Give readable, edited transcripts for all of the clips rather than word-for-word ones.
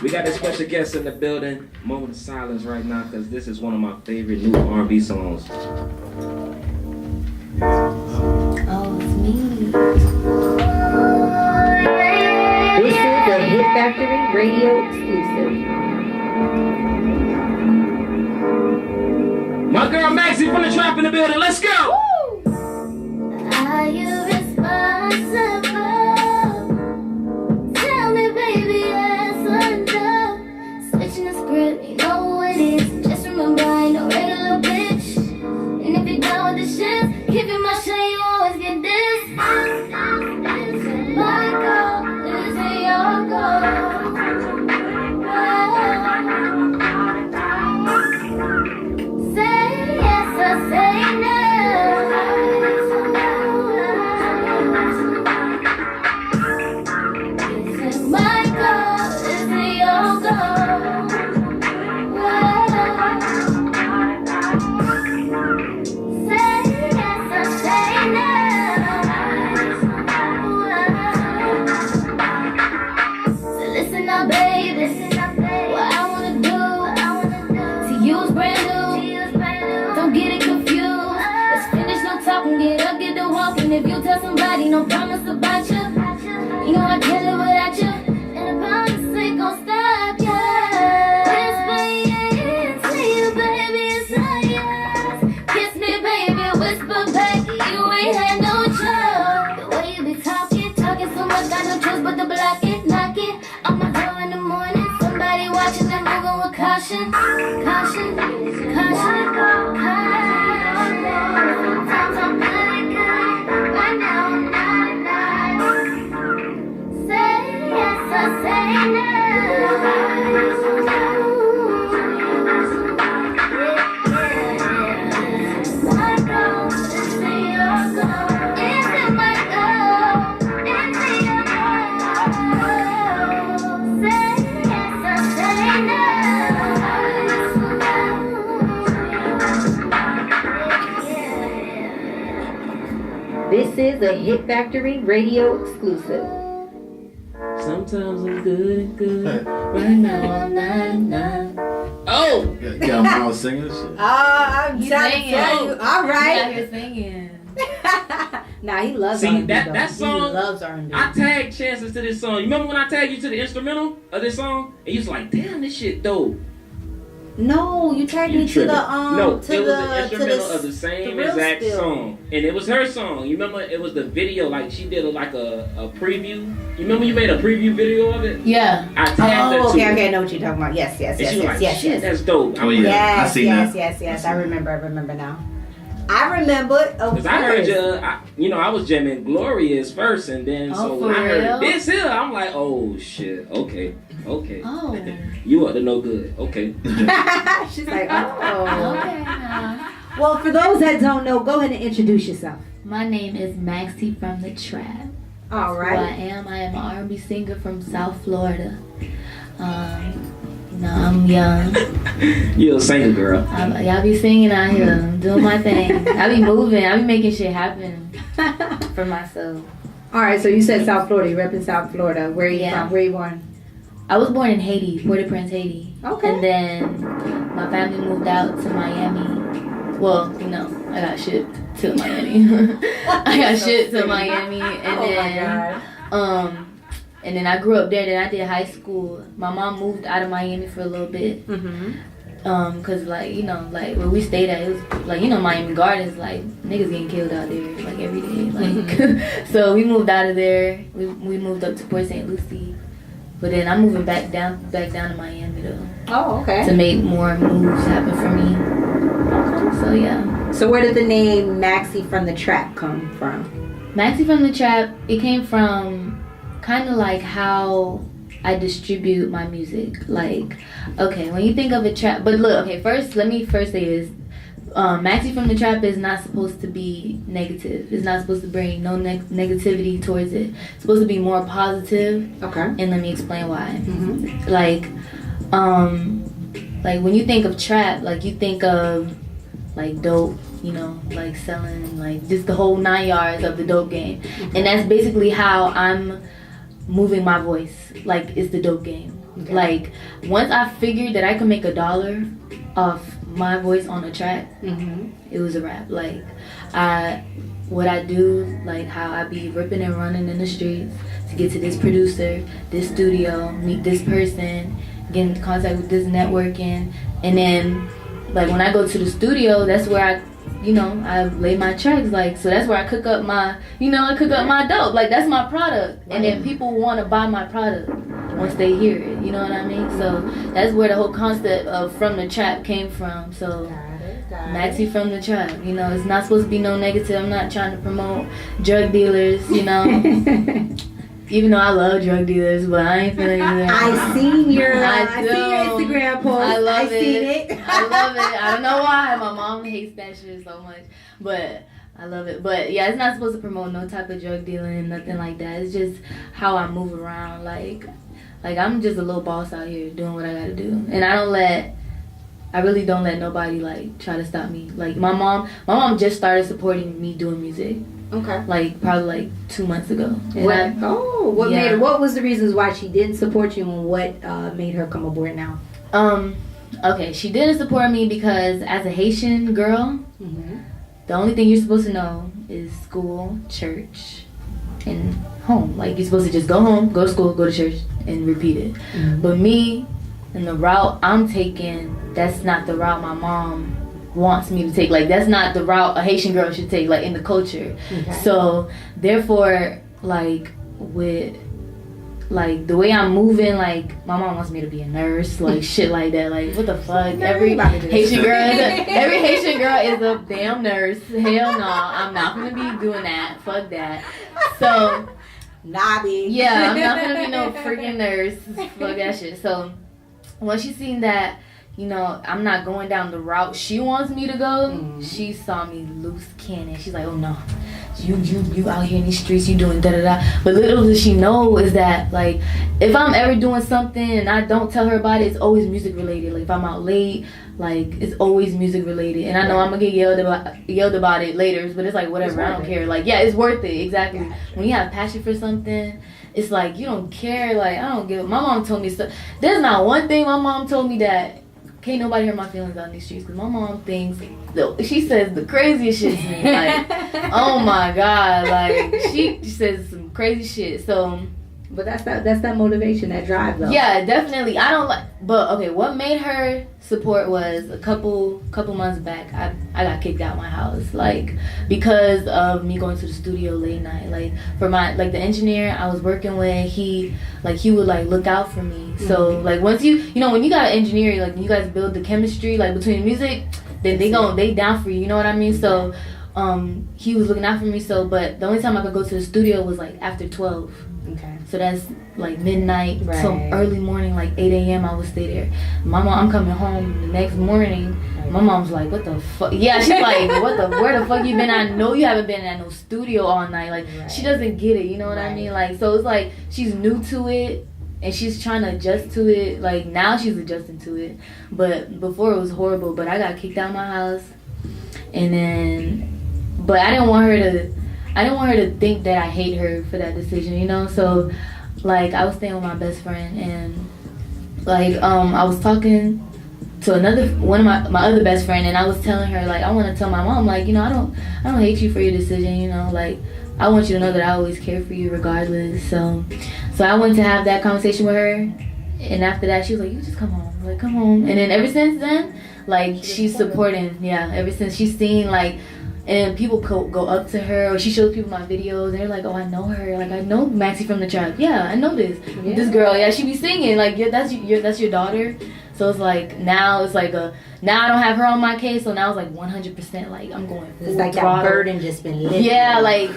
We got a special guest in the building. Moment of silence right now, because this is one of my favorite new R&B songs. Oh, it's me. This is a Hit Factory radio exclusive. My girl Maxxy from the Trap in the building. Let's go! Are you responsible? Tell me, baby, yes or no. Switching the script, you know who it is. Just remember, I ain't no regular bitch. And if you're down with the shit, keep it my shit, you always get this. This ain't my goal, this ain't your goal. Say yes or say no. If you tell somebody, no promise about you. You know I can't live without you. And the promise ain't gon' stop you. Whisper yeah, to you, baby, it's all yours. Kiss me, baby, whisper back, you ain't had no choice. The way you be talking so much, got no choice but to block it, knock it on my door in the morning. Somebody watching and moving with caution, caution, caution, caution. Sometimes I'm good. This is a Hit Factory radio exclusive. Sometimes I'm good and good. Right now I'm not. Oh! Got them all singing shit. I'm trying to tell you. All right. He's singing. Nah, he loves See, R&B. that song, he loves R&B. I tagged Chances to this song. You remember when I tagged you to the instrumental of this song? And you was like, damn, this shit dope. No, you tagged me to the No, to it was the the instrumental of the the same real exact spill. song, and it was her song. You remember? It was the video, like she did like a preview. You remember you made a preview video of it? Yeah. I tagged her to okay, it. okay, I know what you're talking about. Yes, And she was like, shit, that's dope. Oh, yeah. I seen that. Yes. I remember now. I remember. Oh, Cause I heard you, I was jamming Glorious first, and then so when I heard this here, I'm like, oh shit, okay. Oh. You up to no good, okay. She's like, oh. Okay. Well, for those that don't know, go ahead and introduce yourself. My name is Maxxy from the Trap. All Who right. I am an R&B singer from South Florida. I'm young. You a singer, girl. Y'all be singing out here, doing my thing. I be moving. I be making shit happen for myself. All right, so you said South Florida. You repping South Florida. Where are you Yeah. from? Where are you born? I was born in Haiti, Port-au-Prince, Haiti. Okay. And then my family moved out to Miami. Well, I got shipped to Miami. I got shipped to Miami, and and then I grew up there. Then I did high school. My mom moved out of Miami for a little bit. Cause where we stayed at, it was like Miami Gardens, like niggas getting killed out there like every day, like. So we moved out of there. We moved up to Port St. Lucie. But then I'm moving back down to Miami though. Oh, okay. To make more moves happen for me. So yeah. So where did the name Maxxy from the Trap come from? Maxxy from the Trap, it came from kind of like how I distribute my music. Like, okay, when you think of a trap, but look, okay, let me say this. Maxxy from the Trap is not supposed to be negative. It's not supposed to bring no negativity towards it. It's supposed to be more positive. Okay. And let me explain why. Like when you think of trap, like you think of like dope, like selling, like just the whole 9 yards of the dope game. And that's basically how I'm moving my voice. Like it's the dope game. Okay. Like, once I figured that I could make $1 off my voice on a track, it was a wrap. Like, what I do, like how I be ripping and running in the streets to get to this producer, this studio, meet this person, get in contact with this networking, and then like when I go to the studio, that's where I lay my tracks, like, so that's where I cook up my, my dope, like that's my product, and then people want to buy my product once they hear it, you know what I mean? So that's where the whole concept of From the Trap came from. So Maxxy from the Trap, it's not supposed to be no negative. I'm not trying to promote drug dealers, even though I love drug dealers, but I ain't feeling either. I seen your Instagram post. I love seen it. I love it. I don't know why. My mom hates that shit so much, but I love it. But yeah, it's not supposed to promote no type of drug dealing, nothing like that. It's just how I move around. Like I'm just a little boss out here doing what I gotta do, and I really don't let nobody like try to stop me. Like my mom just started supporting me doing music. Okay. Like probably like 2 months ago. What was the reasons why she didn't support you, and what made her come aboard now? Okay, she didn't support me because as a Haitian girl, the only thing you're supposed to know is school, church, and home. Like you're supposed to just go home, go to school, go to church, and repeat it. But me and the route I'm taking, that's not the route my mom wants me to take. Like that's not the route a Haitian girl should take, like in the culture. So therefore, like with like the way I'm moving, like my mom wants me to be a nurse, like shit like that. Like what the fuck? Every Haitian girl is a damn nurse. Hell no, I'm not gonna be doing that. Fuck that. So Nobby. Yeah, I'm not gonna be no freaking nurse. Fuck that shit. So once she seen that, I'm not going down the route she wants me to go, she saw me loose cannon. She's like, oh no, you out here in these streets, you doing da-da-da. But little does she know is that, like, if I'm ever doing something and I don't tell her about it, it's always music related. Like, if I'm out late, like, it's always music related. And I know I'm gonna get yelled about it later, but it's like, whatever, I don't care. Like, yeah, it's worth it, exactly. When you have passion for something, it's like, you don't care. Like, I don't give. My mom told me so. There's not one thing my mom told me that can't nobody hear my feelings out in these streets, because my mom thinks, she says the craziest shit to me. Like, oh my God, like, she says some crazy shit. So, but that's that motivation, that drive, though. Yeah, definitely. I don't like, but okay, what made her support was a couple months back, I got kicked out my house, like, because of me going to the studio late night. Like, for my, like, the engineer I was working with, he would like look out for me. So like once when you got an engineer, like you guys build the chemistry like between the music, then they down for you, you know what I mean? So he was looking out for me. So but the only time I could go to the studio was like after 12. Okay. So that's like midnight till early morning, like 8 a.m. I would stay there. My mom, I'm coming home the next morning. My mom's like, what the fuck? Yeah, she's like, where the fuck you been? I know you haven't been at no studio all night. Like, she doesn't get it, you know what I mean? Like, so it's like, she's new to it, and she's trying to adjust to it. Like, now she's adjusting to it. But before it was horrible. But I got kicked out of my house. And then, but I didn't want her to think that I hate her for that decision, So, like, I was staying with my best friend, and like, I was talking to one of my other best friend, and I was telling her, like, I want to tell my mom, like, I don't hate you for your decision, like, I want you to know that I always care for you regardless. So I went to have that conversation with her, and after that, she was like, you just come home, like, come home. And then ever since then, like, she's supporting, ever since she's seen, like, and people go up to her, or she shows people my videos, and they're like, oh, I know her, like, I know Maxxy from the Trap. Yeah, I know this girl. She be singing, like, that's your daughter. So it's like, now it's like now I don't have her on my case, so now it's like 100%, like, I'm going full it's like throttle. That burden just been lifted. Yeah, like,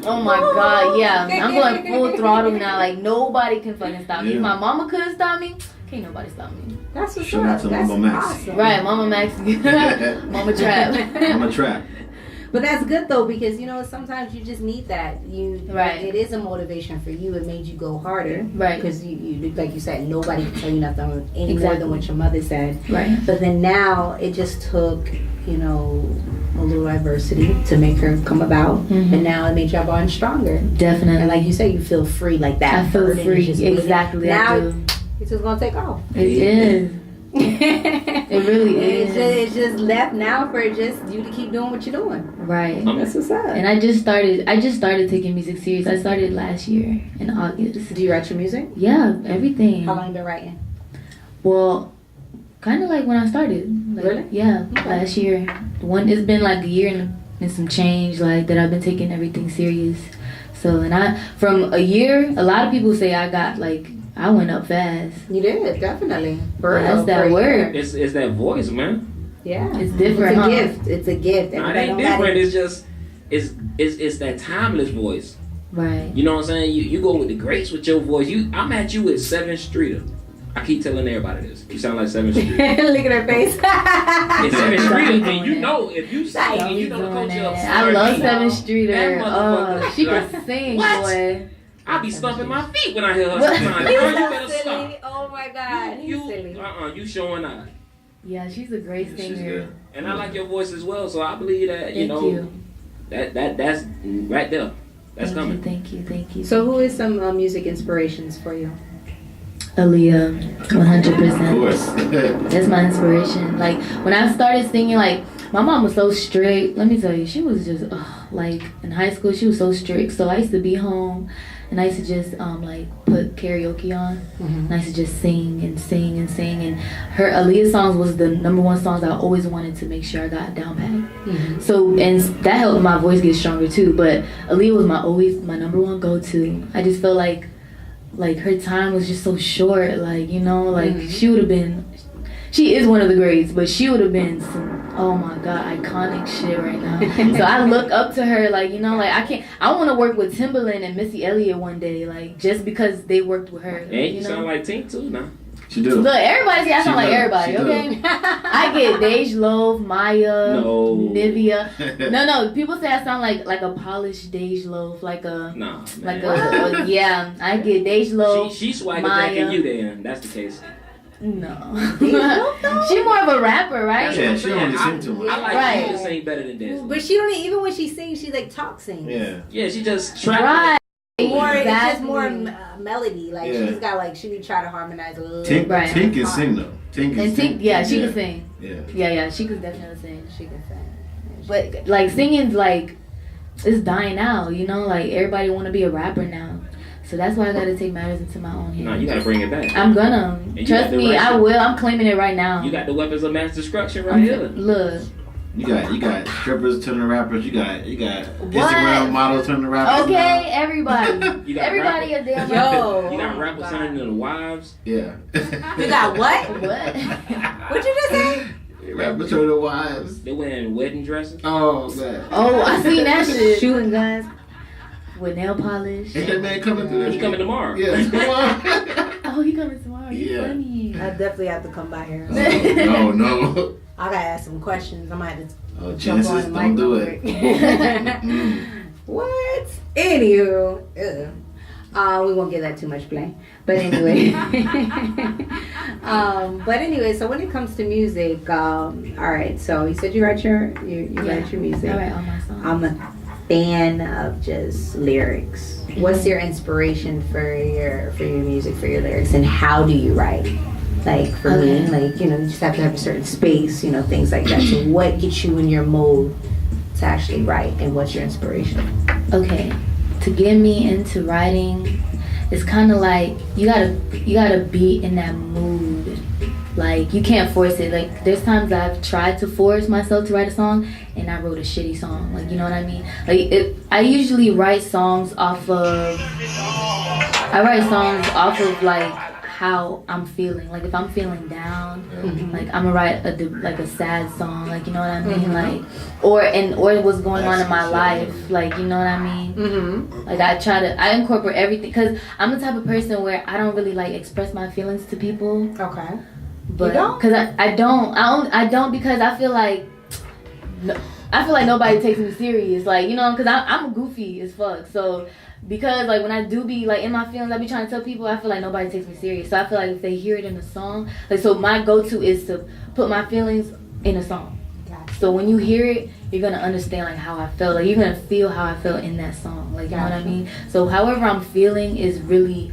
oh my God, yeah, I'm going full throttle now. Like, nobody can fucking stop me. If my mama couldn't stop me, can't nobody stop me. That's what's Shout out to That's Mama Max. awesome. Right, Mama Maxxy. Mama Trap. Mama Trap. But that's good though, because sometimes you just need that. It is a motivation for you. It made you go harder, right? Because you like you said, nobody can tell you nothing any more than what your mother said, right? But then now it just took a little adversity to make her come about, and now it made your bond stronger. Definitely. And like you said, you feel free, like that. I feel free. Exactly. Now, I do. It's just gonna take off. It is. It really is. It's just left now for just you to keep doing what you're doing. Right. That's what's up. And I just started taking music serious. I started last year in August. Do you write your music? Yeah, everything. How long you been writing? Well, kind of like when I started. Like, Really? Yeah, last year. It's been like a year and some change, like, that I've been taking everything serious. So, from a year, a lot of people say I went up fast. You did, definitely. That's that word. It's that voice, man. Yeah. It's different, It's a huh? gift. It's a gift. Nah, it ain't different. It's just, it's that timeless voice. Right. You know what I'm saying? You go with the greats with your voice. I'm at you with 7th Streeter. I keep telling everybody this. You sound like 7th Street. Look at her face. It's 7th Street, and you know if you sing and you know the coach of I love 7th Streeter. That motherfucker. She can sing, What? boy. I be stumping my feet when I hear her sometimes. Girl, you better Silly. stop. Oh my God. He's silly. You showing out. Yeah, she's a great She's singer. good. And I like your voice as well, so I believe that Thank you. that's right there. That's coming. Thank you. So who is some music inspirations for you? Aaliyah, 100%. Of course. That's my inspiration. Like, when I started singing, like, my mom was so strict. Let me tell you, she was just, like, in high school, she was so strict. So I used to be home, and I used to just, put karaoke on. And I used to just sing. And her Aaliyah songs was the number one songs I always wanted to make sure I got down pat. So, and that helped my voice get stronger, too. But Aaliyah was always my number one go-to. I just felt like her time was just so short, she would have been, she is one of the greats, but she would have been some, oh my God, iconic shit right now. So I look up to her, I want to work with Timbaland and Missy Elliott one day, just because they worked with her. Hey, you sound like Tink too now. She do. Look, everybody say I sound like everybody, She do. okay? I get Dej Loaf, Maya, No. Nivea. No, people say I sound like a polished Dej Loaf, Nah, man. yeah. I get Dej Loaf. She swagger Maya. jacking you then. That's the case. No. She more of a rapper, right? Yeah, she don't listen to I much. like Right. you to sing better than this. But she don't even when she sings, she talk sings. Yeah. Yeah, she just trap. Right. More, it's just Exactly. more melody. Yeah. She's got she would try to harmonize a little. Tink, Right. Tink can sing though. Tink can And sing. Tink, she can sing. Yeah. Yeah, she could definitely sing. She can sing. But singing's it's dying out, everybody want to be a rapper now. So that's why I gotta take matters into my own hands. No, you gotta bring it back. I'm gonna. you Trust got the me, right I shit. will. I'm claiming it right now. You got the weapons of mass destruction right here. Look. You got strippers turning rappers. You got Instagram models turning rappers. Okay, everybody. You got Everybody a damn Yo. rapper. You got Oh, rappers God. turning into wives. Yeah. You got what? What? What you just say? Rappers turning wives. They wearing wedding dresses. Oh man. Oh, I seen that shit. Shooting guns. With nail polish. Ain't that man coming through this? He coming tomorrow. Yeah, come on. Oh, he coming tomorrow. You Yeah. funny. I definitely have to come by here. No. I gotta ask some questions. I might have to Oh, jump on Genesis, the don't do mic it. real quick. What? Anywho, we won't give that too much play. But anyway, so when it comes to music, all right. So you said you write your music. I write all my songs. I'm a fan of just lyrics. What's your inspiration for your music, for your lyrics, and how do you write? For me, you just have to have a certain space, things like that. So what gets you in your mode to actually write, and what's your inspiration? Okay, to get me into writing, it's kind of like you gotta be in that mood. You can't force it. There's times I've tried to force myself to write a song, and I wrote a shitty song. You know what I mean? I usually write songs off of how I'm feeling. If I'm feeling down, I'm gonna write a sad song. You know what I mean? Or what's going on in my life. You know what I mean? I incorporate everything because I'm the type of person where I don't really express my feelings to people. Okay. But You don't? because I don't because I feel like nobody takes me serious. Because I'm goofy as fuck. So because when I do be in my feelings, I be trying to tell people, I feel like nobody takes me serious. So I feel like if they hear it in a song, so my go-to is to put my feelings in a song. Gotcha. So when you hear it, you're gonna understand how I felt. You're gonna feel how I felt in that song. You know what I mean? So however I'm feeling is really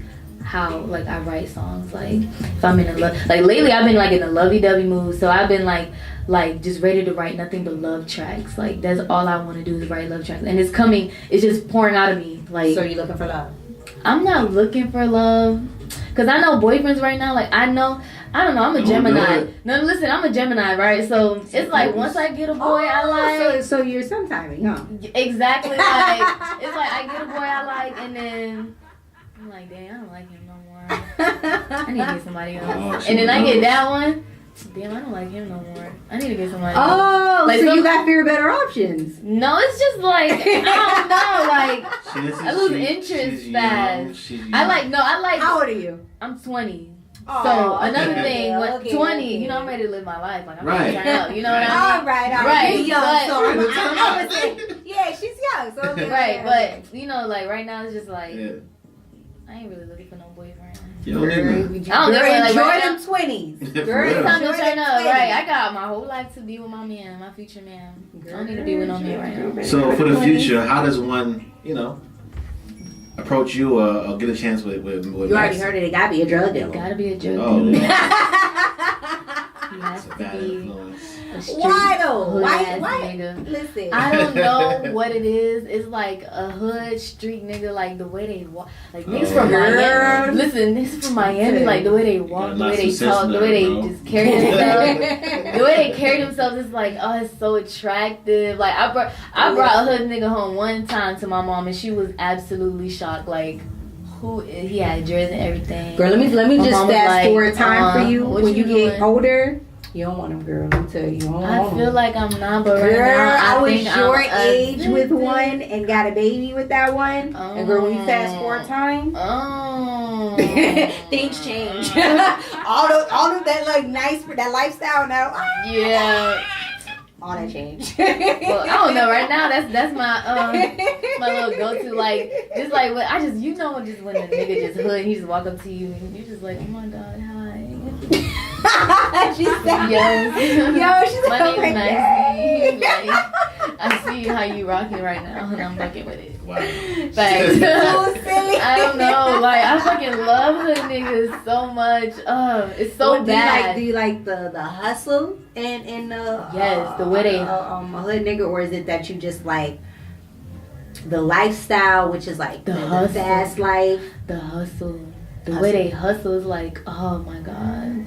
how like I write songs. Like if I'm in a like lately I've been like in a lovey-dovey mood, so I've been like just ready to write nothing but love tracks. Like that's all I want to do is write love tracks, and it's just pouring out of me. Like, so you looking for love? I'm not looking for love, cause I know boyfriends right now. Like I don't know. I'm a Gemini. No, listen, I'm a Gemini, right? So it's like once I get a boy I like. So you're sometiming, huh? Exactly. Like it's like I get a boy I like, and then I'm like, dang, I don't like him no more. I need to get somebody else. And then I get that one. Damn, I don't like him no more. I need to get somebody else. Oh, like, so you got fewer better options. No, it's just like I don't know. Like I lose interest fast. I like. How old are you? I'm 20. Oh, so another okay, thing, okay, 20, okay. you know, I'm ready to live my life. Like I'm Right. ready to turn up. You know what I mean? All right. Right, You're young, but- so I would say, yeah, she's young. So okay, Right, okay. but you know, like right now it's just like Yeah. I ain't really looking for no boyfriend. You don't need I don't Girl, know, like enjoy right them now. 20s. For Girl, real. It's time to enjoy turn them up. 20s. Right, I got my whole life to be with my man, my future man. I don't need to be with no man right now. So for the future, how does one, approach you or get a chance with You already Max? heard it. It gotta be a drug dealer. Gotta be a drug Oh, dealer. yeah. He has It's a to bad be influence. a street Why though? hood-ass Why? nigga. Listen. I don't know what it is. It's like a hood street nigga, like the way they walk. Like niggas from Girl. Miami. Listen, niggas from Miami, like the way they walk, the way they talk, the way they just carry themselves. The way they carry themselves is like, oh, it's so attractive. Like I brought a hood nigga home one time to my mom, and she was absolutely shocked. Like, he had dreads and everything. Girl, let me My just mom was fast like, forward time for you. what When you doing? get older, you don't want them, girl. Let me tell you, you don't want I feel them. like I'm not, but right Girl, now I was think your I'm age with addicted. one and got a baby with that one. And girl, when you fast forward time, Oh. things change. all of that like nice for that lifestyle now. Yeah. All that change. Well, I don't know. Right now, that's my my little go-to. Like, just like when I just just when the nigga just hood, he just walk up to you and you just like, oh my god, hi. She said, Yo, she's my like, name's oh Maxxy. God. Like, I see how you rocking right now, and I'm fucking with it. Wow. Facts. So silly. I don't know. Like, I fucking love hood niggas so much. It's so What, bad. Do you like the hustle and the Yes, the way they- a hood nigga, or is it that you just like the lifestyle, which is like The the hustle. fast life? The hustle. The way they hustle is like, oh my god.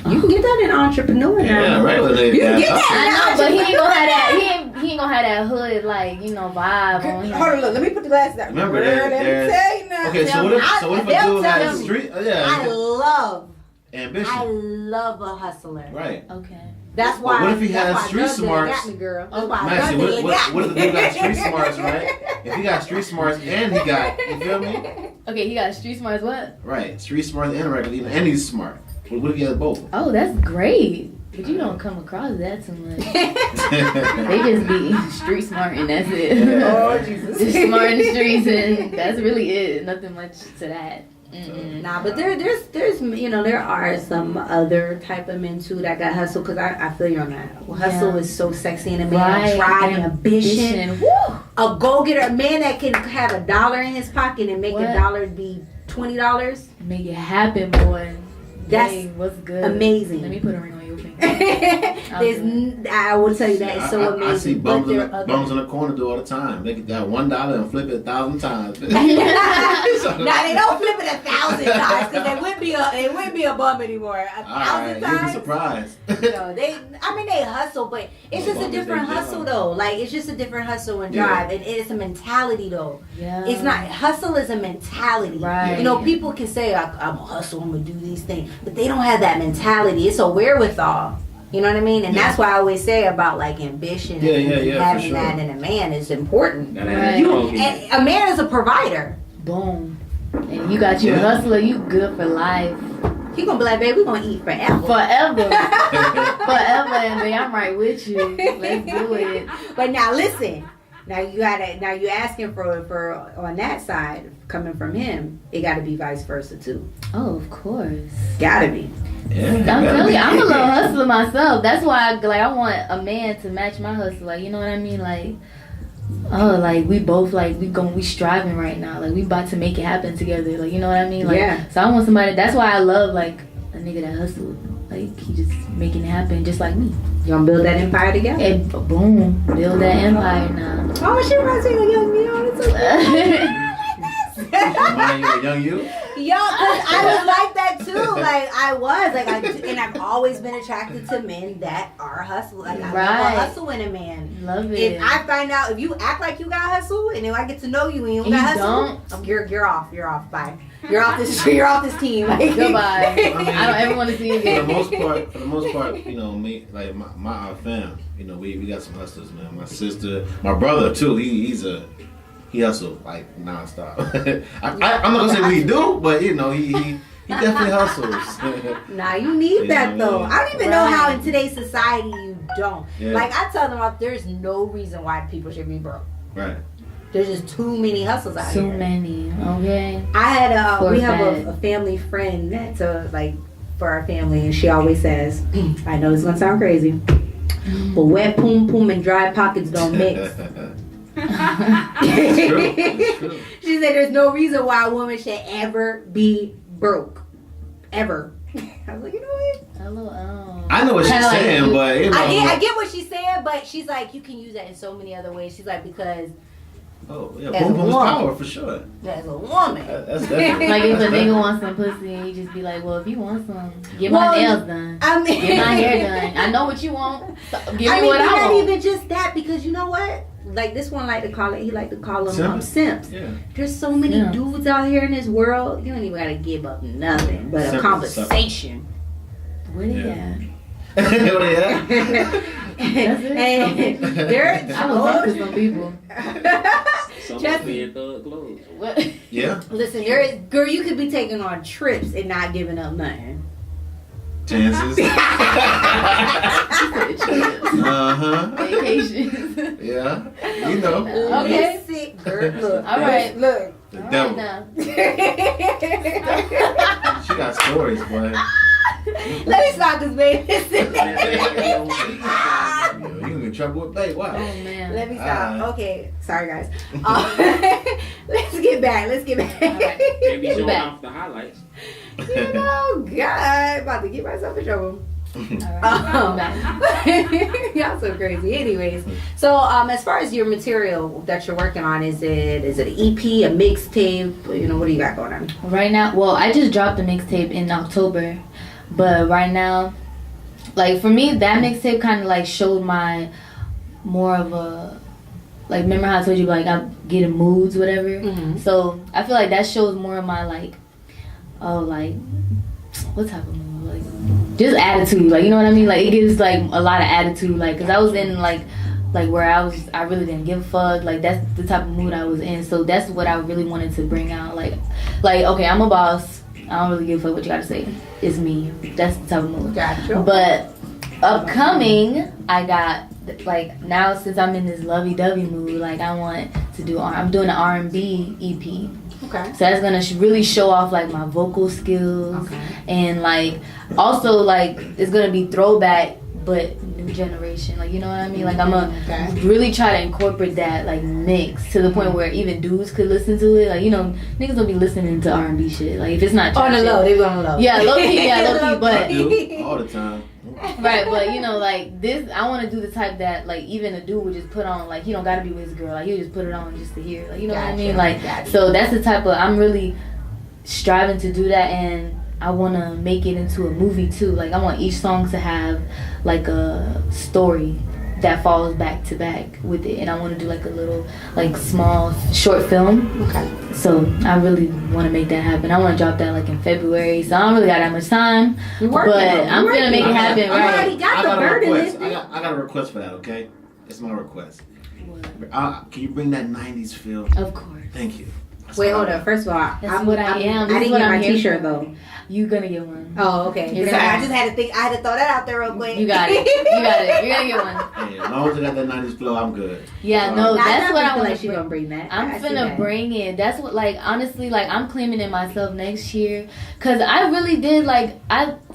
You can get that in entrepreneur now. Yeah, regular nigga. You can get I that. know, but he ain't gonna have that. He ain't gonna have that hood like vibe on him. Hold on, look. Let me put the glasses down. Remember Girl, that let me there's- tell you now. Okay, so what if a they'll dude tell has me. street? I Yeah, love ambition. a hustler. Right. Okay. That's why. what if he that's has why street drug dealer smarts? Got me, girl. That's why Maxxy, drug dealer got what if the me. dude got street smarts, right? If he got street smarts and he got, you feel me? Okay, he got street smarts. What? Right, street smarts and regular, and he's smart. What if he has both? Oh, that's great. But you don't come across that too much. They just be street smart and that's it. Oh, Jesus. Just smart in the streets and that's really it. Nothing much to that. Mm-mm. Nah, but there's there are some other type of men too that got hustle, because I feel you on that. Well, hustle Yeah. is so sexy in a man. Right. Drive and ambition. Woo! A go-getter, a man that can have $1 in his pocket and make What? $1 be $20. Make it happen, boy. That's Dang, what's good? amazing. Let me put a ring on your finger. I will tell you that is so amazing. I see but bums in, there are the, other- bums in the corner do all the time. They get that $1 and flip it 1,000 times. Now they don't flip it 1,000 times, because it wouldn't be a bum anymore. 1,000 Alright, you'll be times. surprised. They hustle, but it's just a Bum is different they hustle job. though. Like, it's just a different hustle and Yeah. drive, and it's a mentality though. Yeah. It's not hustle is a mentality. Right. You know, people can say I'm a hustle, I'm gonna do these things, but they don't have that mentality. It's a wherewithal. You know what I mean? And that's why I always say about like ambition Yeah, and yeah, for having sure. that in a man is important. Gotta Right. have You, you, and a man is a provider. Boom. And you got your Yeah. hustler, you good for life. He gonna be like, babe, we gonna eat forever. Forever. Forever, and babe, I'm right with you. Let's do it. But now listen, now you asking for on that side coming from him, it gotta be vice versa too. Oh, of course. Gotta be. Yeah, I'm telling you, I'm a little hustler myself. That's why I want a man to match my hustle. Like, you know what I mean? Like, oh, like we both like we striving right now. Like we about to make it happen together. Like you know what I mean? Like Yeah. so I want somebody. That's why I love like a nigga that hustle. Like he just making it happen, just like me. You gonna build that empire together? And boom, build that empire now. Oh, she reminds me of a young me. It's Remind you of young you? Yo, cause I was like that too. Like I was, like and I've always been attracted to men that are hustle. Like I love a hustle in a man. Love it. If I find out if you act like you got hustle, and if I get to know you and you don't got hustle, you're off. You're off. Bye. You're off this. You're off this team. Like, goodbye. I don't ever want to see you again. For the most part, you know, me like my fam. You know, we got some hustlers, man. My sister, my brother too. He hustle like nonstop. I'm not gonna say what he do, but you know he definitely hustles. Nah, you need that though. I don't even know how in today's society you don't. Yeah. Like I tell them, there's no reason why people should be broke. Right. There's just too many hustles out here. Too many. Okay. I had we have bad. a family friend that's like for our family, and she always says, I know it's gonna sound crazy, but wet poom poom and dry pockets don't mix. It's true. It's true. She said there's no reason why a woman should ever be broke. Ever. I was like, you know what? I know what she's saying, but you know, I get what she's saying, but she's like, you can use that in so many other ways. She's like, because oh yeah, as boom a boom's woman. power for sure. as a woman. That's definitely Like if a that's nigga definitely- wants some pussy and you just be like, well, if you want some, get Well, my nails done. I mean, Get my hair done. I know what you want. So give me I mean, what I not want. even just that, because you know what? Like this one like to call it, he like to call them Simps. simps. Yeah. There's so many Yeah. dudes out here in this world, you don't even gotta give up nothing but a Simp- conversation. Where they Yeah. at? What are you And there, I was talking to some people. Some Just- of me thug clothes. What? Yeah. listen, there is, girl, you could be taking on trips and not giving up nothing. Chances. Uh-huh. Vacations. Yeah. You know. Okay. Listen, girl, look. All right. Look. The All devil. right now. She got stories, boy. Let me stop this, baby. You gonna get in trouble with Bay. Oh Wow. man. Let me stop. Alright. Okay. Sorry, guys. Let's get back. Maybe showing Back. off the highlights. You know, God, about to get myself in trouble. Alright. Y'all so crazy. Anyways, so as far as your material that you're working on, is it an EP, a mixtape? You know, what do you got going on? Right now, well, I just dropped the mixtape in October, but right now, like for me, that mixtape kind of like showed my more of a, like, remember how I told you like I get in moods, whatever. Mhm. So I feel like that shows more of my like, oh, like what type of mood, like just attitude, like you know what I mean. Like it gives like a lot of attitude, like because I was in like where I really didn't give a fuck. Like that's the type of mood I was in. So that's what I really wanted to bring out. Like okay, I'm a boss. I don't really give a fuck what you gotta say. It's me. That's the type of mood. Gotcha. But upcoming, I got like now since I'm in this lovey-dovey mood, like I want to do. I'm doing an R&B EP. Okay. So that's gonna really show off like my vocal skills, Okay. and like also like it's gonna be throwback but new generation, like you know what I mean. Like I'm gonna Okay. really try to incorporate that like mix to the point where even dudes could listen to it. Like you know niggas don't be listening to R&B shit. Like if it's not On trap the shit. low, they on the low. Yeah, low key, but I do all the time. right, but you know, like this, I want to do the type that like even a dude would just put on. Like he don't gotta be with his girl. Like he'll just put it on just to hear. Like you know what I Gotcha, mean? Like gotcha. so that's the type of I'm really striving to do that, and I want to make it into a movie too. Like I want each song to have like a story that falls back to back with it, and I want to do like a little like small short film. Okay. So I really want to make that happen. I want to drop that like in February. So I don't really got that much time, You're working but on it. I'm You're gonna make it working on happen. You Right. already got the a bird in request. this. I got a request for that. Okay, it's my request. Can you bring that '90s feel? Of course. Thank you. That's Wait, all hold on. First of all, That's what I am. I This is didn't what get I'm my here T-shirt for. though. You gonna get one. Oh, okay. You're Sorry, gonna- I just had to think. I had to throw that out there real quick. You got it. You got it. You're gonna get one. Hey, as long as I got that '90s flow, I'm good. Yeah, no, Now, that's what I feel want like to she bring. gonna bring that. I'm I see finna that. bring it. That's what, like, honestly, like, I'm claiming it myself next year. Cause I really did, like,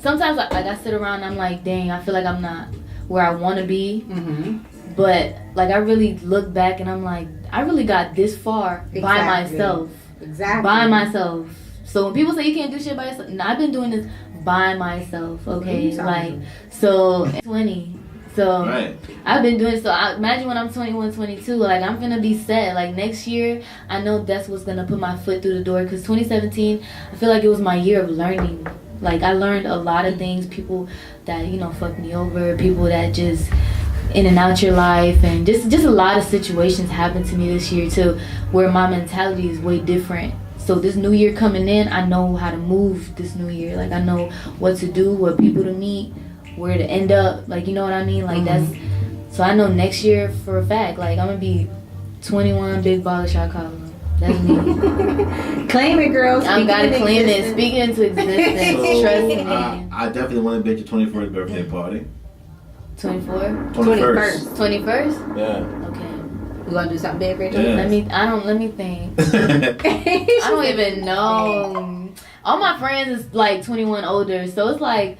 sometimes, like, I sit around and I'm like, dang, I feel like I'm not where I want to be. Mhm. But like I really look back and I'm like, I really got this far by myself. Exactly. By myself. So when people say you can't do shit by yourself, no, I've been doing this by myself. Okay, like so 20. So right. I've been doing so. I imagine when I'm 21, 22, like I'm gonna be set. Like next year, I know that's what's gonna put my foot through the door. Cause 2017, I feel like it was my year of learning. Like I learned a lot of things. People that fucked me over. People that just in and out your life, and just a lot of situations happened to me this year too, where my mentality is way different. So this new year coming in, I know how to move this new year. Like I know what to do, what people to meet, where to end up. Like you know what I mean? Like that's. So I know next year for a fact. Like I'm gonna be 21, big baller shot caller. That's me. Claim it, girl. I gotta claim it. Speak it into existence. So, Trust me. I definitely want to be at your 21st birthday party. 24? 21st. 21st? Yeah. Okay. You gonna do something big, Rachel? Yeah. Let me think. I don't even know. All my friends is like 21 older, so it's like,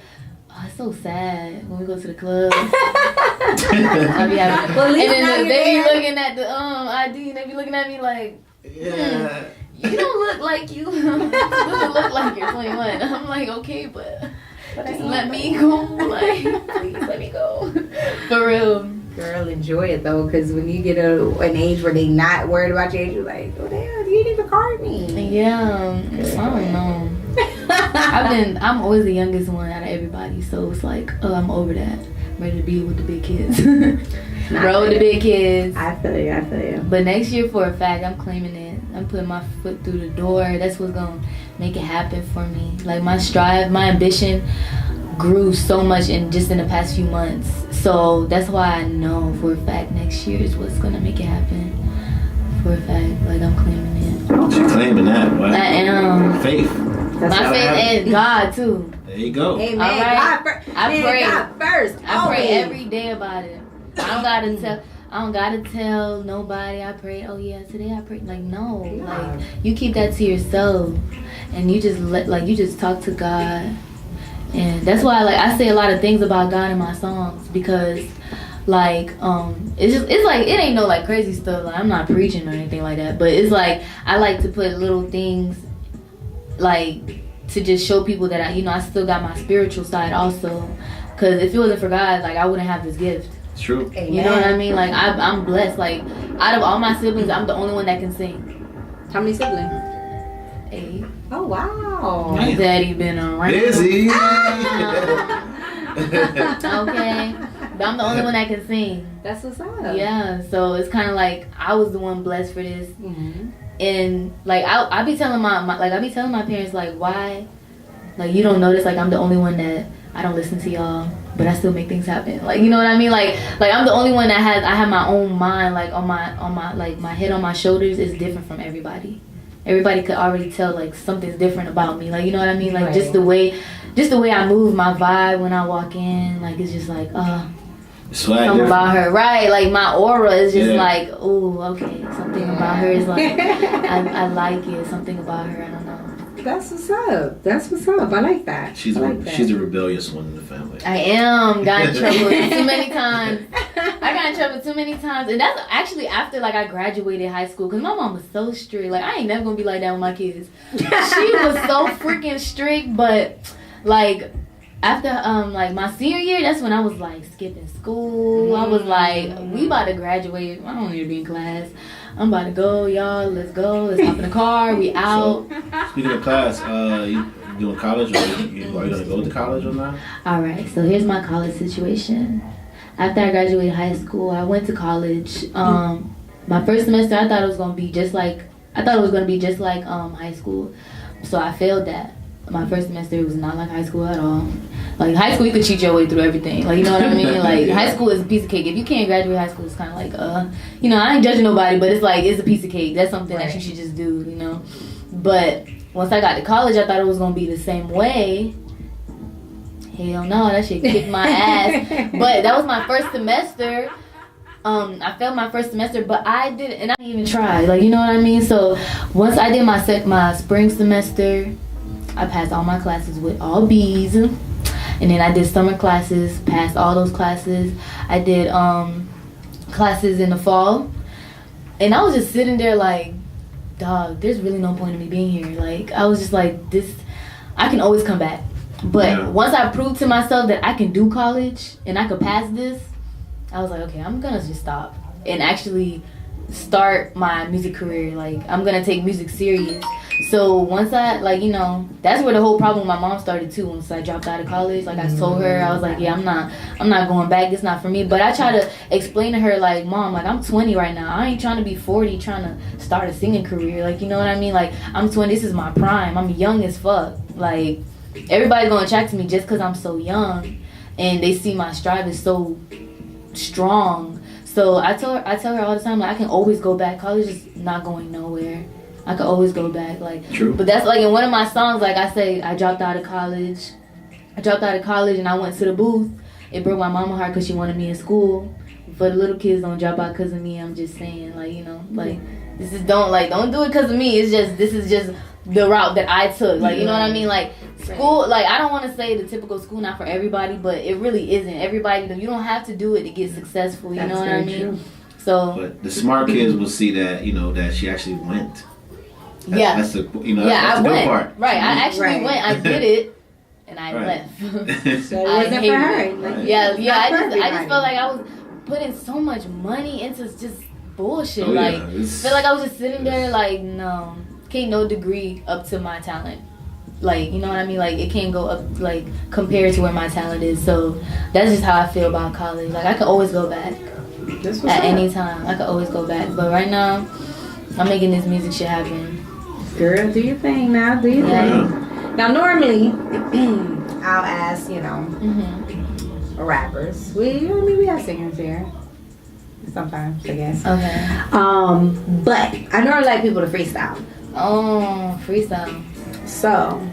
oh, it's so sad when we go to the club. I be having, Well, at least and now then you're they there. be looking at the ID, and they be looking at me like, Yeah. you don't look like you. You doesn't look like you're 21. I'm like, okay, but just let me go. Like, please let me go. For real. Girl, enjoy it though, because when you get an age where they not worried about your age, you're like, oh damn, you didn't even card me. Yeah, I don't know. I'm always the youngest one out of everybody, so it's like, oh, I'm over that. I'm ready to be with the big kids. Roll with the big kids. I feel you. But next year, for a fact, I'm claiming it. I'm putting my foot through the door. That's what's gonna make it happen for me. Like my strive, my ambition grew so much in the past few months. So that's why I know for a fact next year is what's gonna make it happen. For a fact, like I'm claiming it. She's claiming that, right? I am. Faith. My faith in God too. There you go. Amen. All right. God first. I pray. God first. I pray always. every day about it. I don't gotta tell nobody. I pray. Oh yeah, today I prayed. Like no, like you keep that to yourself, and you just talk to God, and that's why I say a lot of things about God in my songs because it's like it ain't no like crazy stuff. Like I'm not preaching or anything like that, but it's like I like to put little things like to just show people that I still got my spiritual side also. Because if it wasn't for God, like I wouldn't have this gift. It's true. Amen. You know what I mean? Like I'm blessed. Like out of all my siblings, I'm the only one that can sing. How many siblings? 8. Oh wow. My daddy been around. Busy. Okay, but I'm the only one that can sing. That's what's up. Yeah, so it's kind of like I was the one blessed for this, Mm-hmm. and like I be telling my parents like why, like you don't notice like I'm the only one that I don't listen to y'all, but I still make things happen. Like you know what I mean? Like I'm the only one that I have my own mind. Like on my like my head on my shoulders is different from everybody. Everybody could already tell like something's different about me. Like you know what I mean? Like Right. just the way I move, my vibe when I walk in, like it's just like Swag something about her, right? Like my aura is just Yeah. like, oh, okay, something about her is like I like it. Something about her, I don't know. That's what's up. I like that. She's I like that. she's a rebellious one in the family. I am got in trouble too many times. I got in trouble too many times, and that's actually after like I graduated high school because my mom was so strict. Like I ain't never gonna be like that with my kids. She was so freaking strict, but like after like my senior year, that's when I was like skipping school. I was like, we about to graduate. I don't need to be in class. I'm about to go, y'all. Let's go. Let's hop in the car. We out. Speaking of class, you doing college or are you gonna go to college or not? All right. So here's my college situation. After I graduated high school, I went to college. My first semester, I thought it was gonna be just like high school. So I failed that. My first semester it was not like high school at all. Like high school, you could cheat your way through everything. Like you know what I mean? Like Yeah. high school is a piece of cake. If you can't graduate high school, it's kind of like I ain't judging nobody, but it's like it's a piece of cake. That's something that you should just do, you know. But once I got to college, I thought it was gonna be the same way. Hell no, that shit kicked my ass. But that was my first semester. I failed my first semester, but I didn't even try. Like you know what I mean? So once I did my spring semester, I passed all my classes with all B's, and then I did summer classes, passed all those classes. I did classes in the fall, and I was just sitting there like, dog, there's really no point in me being here. Like, I was just like, this, I can always come back. But once I proved to myself that I can do college and I could pass this, I was like, okay, I'm gonna just stop and actually start my music career. Like, I'm gonna take music serious. So once I, like, you know, that's where the whole problem with my mom started too. Once I dropped out of college, like, I told her, I was like, yeah, I'm not going back. It's not for me. But I try to explain to her, like, Mom, like, I'm 20 right now. I ain't trying to be 40 trying to start a singing career. Like, you know what I mean? Like, I'm 20. This is my prime. I'm young as fuck. Like, everybody's gonna attract to me just because I'm so young, and they see my strive is so strong. So I tell her all the time, like, I can always go back. College is not going nowhere. I could always go back. Like, true. But that's like in one of my songs, like I say, I dropped out of college. And I went to the booth. It broke my mama heart because she wanted me in school. For the little kids, don't drop out because of me. I'm just saying, like, you know, like, don't do it because of me. This is just the route that I took. Like, you know what I mean? Like, school, like, I don't want to say the typical school not for everybody, but it really isn't. Everybody, you don't have to do it to get successful. You know what I mean? True. So, but the smart kids will see that, you know, that she actually went. That's the, you know, that's the good part. Right, I actually went. I did it, and I left. So it wasn't for her. Like, I just felt like I was putting so much money into just bullshit. Feel like I was just sitting there like, no, can't no degree up to my talent. Like, you know what I mean? Like, it can't go up, like, compared to where my talent is. So that's just how I feel about college. Like, I could always go back at any time. I could always go back. But right now, I'm making this music shit happen. Girl, do your thing now. Do your thing. Now, normally, I'll ask, you know, rappers. We have singers here. Sometimes, I guess. Okay. But I normally like people to freestyle. Oh, freestyle. So,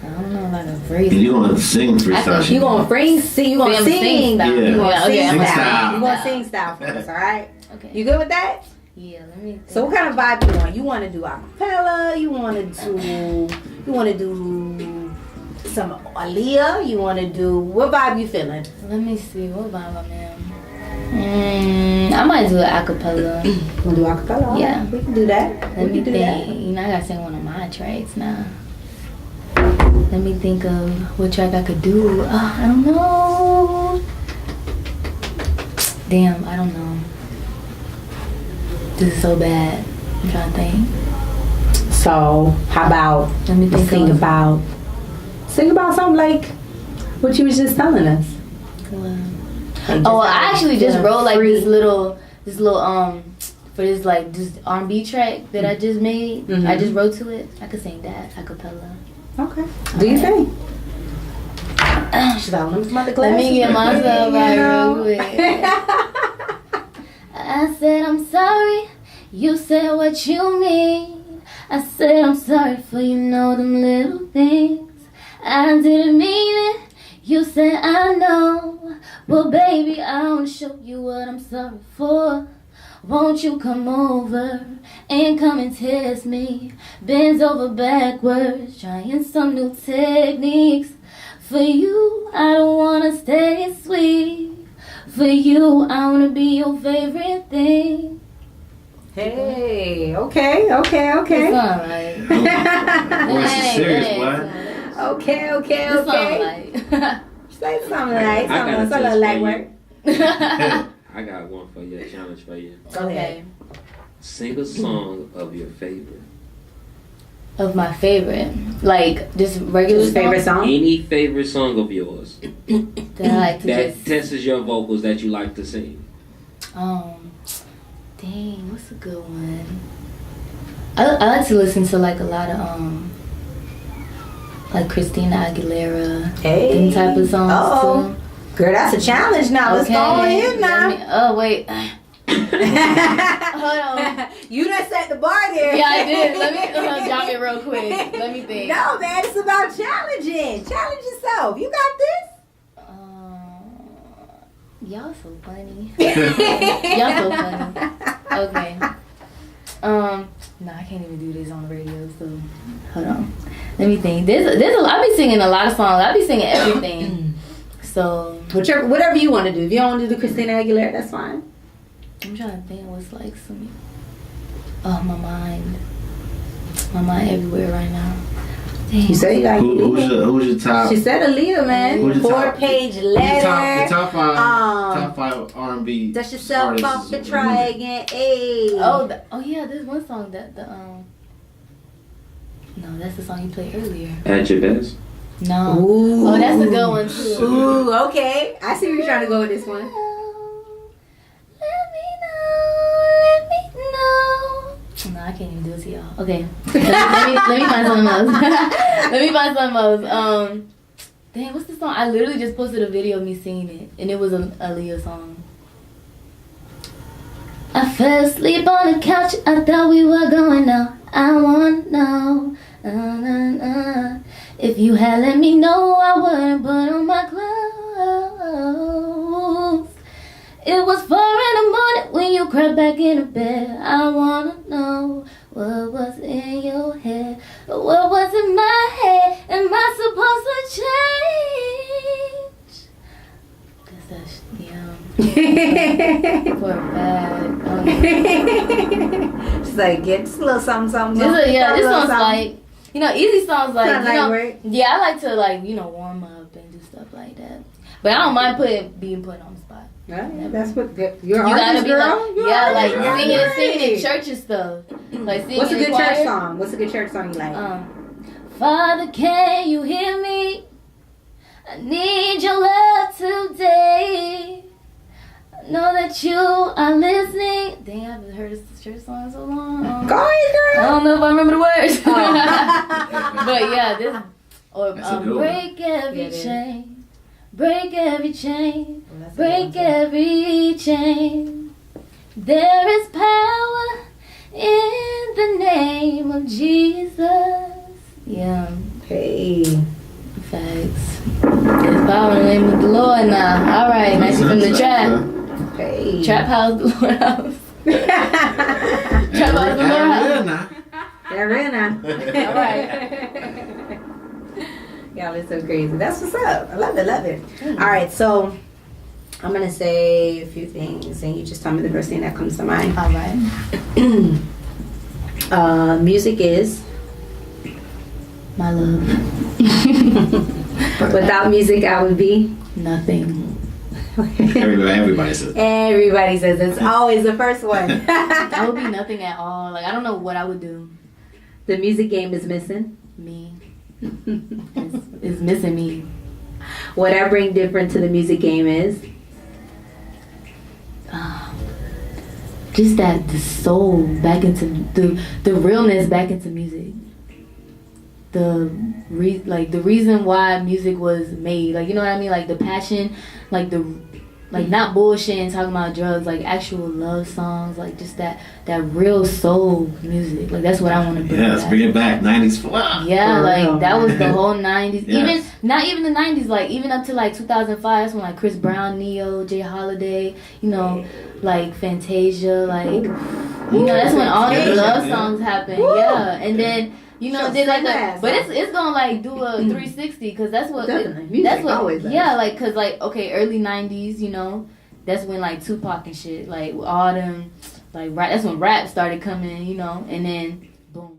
I don't know about a freestyle. You gonna sing freestyle? You gonna sing? You gonna sing? Yeah. You gonna sing style. style? You gonna sing style for us? All right. Okay. You good with that? Yeah. Let me think. So, what kind of vibe you want? You want to do acapella? You want to do some Aaliyah? You want to do what vibe you feeling? Let me see. What vibe I'm in? I might do an acapella. You want to do acapella? Yeah. We can do that. Let me think. You know, I gotta sing one of my tracks now. Let me think of what track I could do. I don't know. Damn, I don't know. This is so bad. I'm trying to think. So, how about Let me think sing about something like what you was just telling us? I actually just wrote like this little for this like this R&B track that I just made. I just wrote to it. I could sing that acapella. Okay. Do you think? Let me get myself right real quick. I said I'm sorry. You said what you mean. I said I'm sorry for them little things. I didn't mean it. You said I know. Well, baby, I wanna show you what I'm sorry for. Won't you come over and come and test me? Bends over backwards, trying some new techniques. For you, I don't wanna stay sweet. For you, I wanna be your favorite thing. Hey, okay. It's alright. Voice is serious, boy. Okay. It's alright. Say something like something like work. I got one for you, a challenge for you. Okay. Sing a song of your favorite. Of my favorite, like just regular favorite song. Any favorite song of yours that I like to that tests your vocals that you like to sing. Dang, what's a good one? I like to listen to like a lot of like Christina Aguilera, them type of songs too. Girl, that's a challenge now. Let's go in now. Wait. Hold on. You done set the bar there. Yeah, I did. Let me drop it real quick. Let me think. No, man, it's about challenging. Challenge yourself. You got this. Y'all so funny. Y'all so funny. Okay. No, I can't even do this on the radio. So hold on. Let me think. I be singing a lot of songs. I be singing everything. So whatever you want to do. If you don't want to do Christina Aguilera, that's fine. I'm trying to think what's like some. Oh, my mind everywhere right now. Damn. You said you got who's your top? She said Aaliyah, man. Who's your top- 4-page letter. The top five R&B. Dust yourself off to try again. Ayy. Oh yeah, there's one song that No, that's the song you played earlier. At your best. No. Ooh. Oh, that's a good one too. Ooh, okay. I see where you're trying to go with this one. Let me know. No, I can't even do it to y'all. Okay. let me find something else. Let me find something else. Dang, what's the song? I literally just posted a video of me singing it, and it was a Aaliyah song. I fell asleep on the couch. I thought we were going out. I wanna know. If you had let me know, I wouldn't put on my clothes. It was 4 a.m. when you crept back in the bed. I wanna know what was in your head, what was in my head. Am I supposed to change? Guess that's for a fact. She's like, get just a little something. This song's like, easy songs like, work. yeah, I like to warm up and do stuff like that. But I don't mind being put on the spot. Yeah, that's what you're You gotta artist, be girl. like singing in church and stuff. Like singing What's a good in choir. church song? What's a good church song you like? Father, can you hear me? I need your love today. I know that you are listening. Dang, I haven't heard this church song in so long. Go ahead, girl. I don't know if I remember the words. But yeah, this or break every chain. Break every chain, break every chain. There is power in the name of Jesus. Yeah. Hey. Facts. There's power in the name of the Lord now. All right, Maxxy from the trap. Hey. Trap house, the Lord house. Trap house, the Lord house. They're real now. All right. Y'all are so crazy. That's what's up. I love it. All right, so I'm gonna say a few things, and you just tell me the first thing that comes to mind. All right. Music is My love. without music, I would be Nothing. Everybody says. Everybody says it's always the first one. I would be nothing at all. Like I don't know what I would do. The music game is missing. Me. It's missing me. What I bring different to the music game is just that the soul back into the realness back into music. The reason why music was made, like, you know what I mean, like the passion, like not bullshit and talking about drugs, like actual love songs, like just that real soul music. Like that's what I want to bring. Yes, bring it back. 90s. Yeah, like real. that was the whole 90s. Yes. Even not even the 90s, like even up to like 2005. That's when like Chris Brown, Neo, Jay Holiday, like Fantasia, like that's when all the love songs happened. Woo. Yeah, and then. Did like ass, but it's gonna like do a 360 because that's what Definitely. that's what always does. yeah, like because like okay, early 90s, that's when like Tupac and shit, like all them like rap, that's when rap started coming, and then boom.